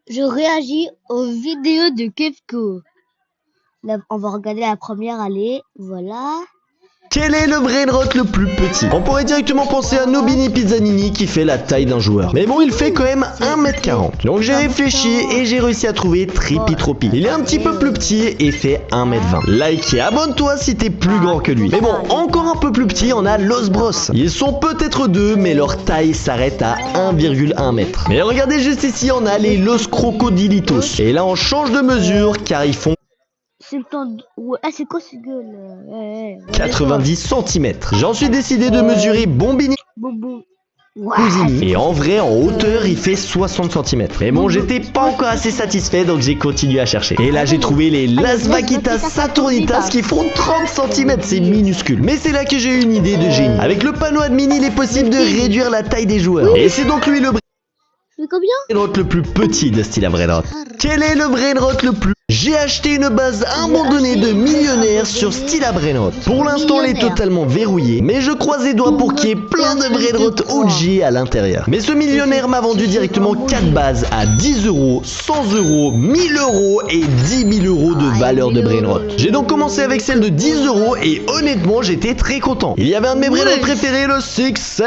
Je réagis aux vidéos de Kefko. Là, on va regarder la première, allez, voilà. Quel est le brainrot le plus petit? On pourrait directement penser à Nobini Pizzanini qui fait la taille d'un joueur. Mais bon, il fait quand même 1m40. Donc j'ai réfléchi et j'ai réussi à trouver Trippy Tropi. Il est un petit peu plus petit et fait 1m20. Like et abonne-toi si t'es plus grand que lui. Mais bon, encore un peu plus petit, on a Los Bros. Ils sont peut-être deux, mais leur taille s'arrête à 1,1 m. Mais regardez juste ici, on a les Los Crocodilitos. Et là, on change de mesure car ils font C'est le temps de... Ouais, ah, c'est quoi ce gueule 90 cm. J'en suis décidé de mesurer Bombini Bobo. Ouais. Cousini. Et en vrai, en hauteur, il fait 60 cm. Mais bon, j'étais pas encore assez satisfait, donc j'ai continué à chercher. Et là, j'ai trouvé les Las Vaquitas Saturnitas qui font 30 cm. C'est minuscule. Mais c'est là que j'ai eu une idée de génie. Avec le panneau admin, il est possible de réduire la taille des joueurs. Et c'est donc lui le Mais combien brainrot le plus petit de Style Brainrot. Quel est le brainrot le plus... J'ai acheté une base abandonnée de millionnaire sur Stila Brainrot. Pour l'instant, elle est totalement verrouillée, mais je croise les doigts pour qu'il y ait plein de Brainrot OG à l'intérieur. Mais ce millionnaire m'a vendu directement 4 bases à 10 euros, 100 euros, 1000 euros et 10 000 euros de valeur de Brainrot. J'ai donc commencé avec celle de 10 euros et honnêtement, j'étais très content. Il y avait un de mes Brainrot préférés, le 6-7,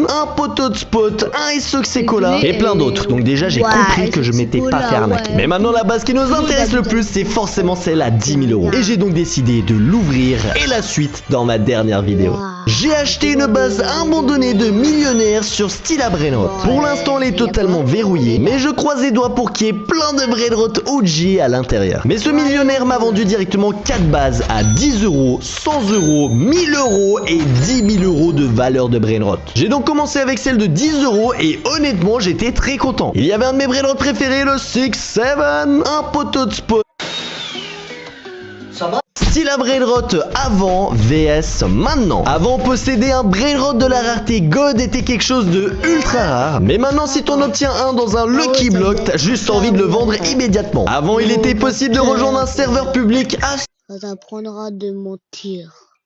un poteau de spot, un Isoxecola et plein d'autres. Donc déjà, j'ai compris que je m'étais pas fait arnaquer. Mais maintenant, la base qui nous intéresse le plus, c'est forcément celle à 10 000 euros. Et j'ai donc décidé de l'ouvrir et la suite dans ma dernière vidéo. J'ai acheté une base abandonnée de millionnaire sur Stila Brainrot. Pour l'instant, elle est totalement verrouillée, mais je croise les doigts pour qu'il y ait plein de Brainrot OG à l'intérieur. Mais ce millionnaire m'a vendu directement 4 bases à 10 euros, 100 euros, 1000 euros et 10 000 euros de valeur de Brainrot. J'ai donc commencé avec celle de 10 euros et honnêtement, j'étais très content. Il y avait un de mes Brainrot préférés, le 6-7, un poteau de spot. Ça va? Stila Brainrot avant vs maintenant. Avant, posséder un Brainrot de la rareté God était quelque chose de ultra rare. Mais maintenant, si t'en obtiens un dans un Lucky Block, t'as juste envie de le vendre immédiatement. Avant, il était possible de rejoindre un serveur public à... Ça t'apprendra de mentir.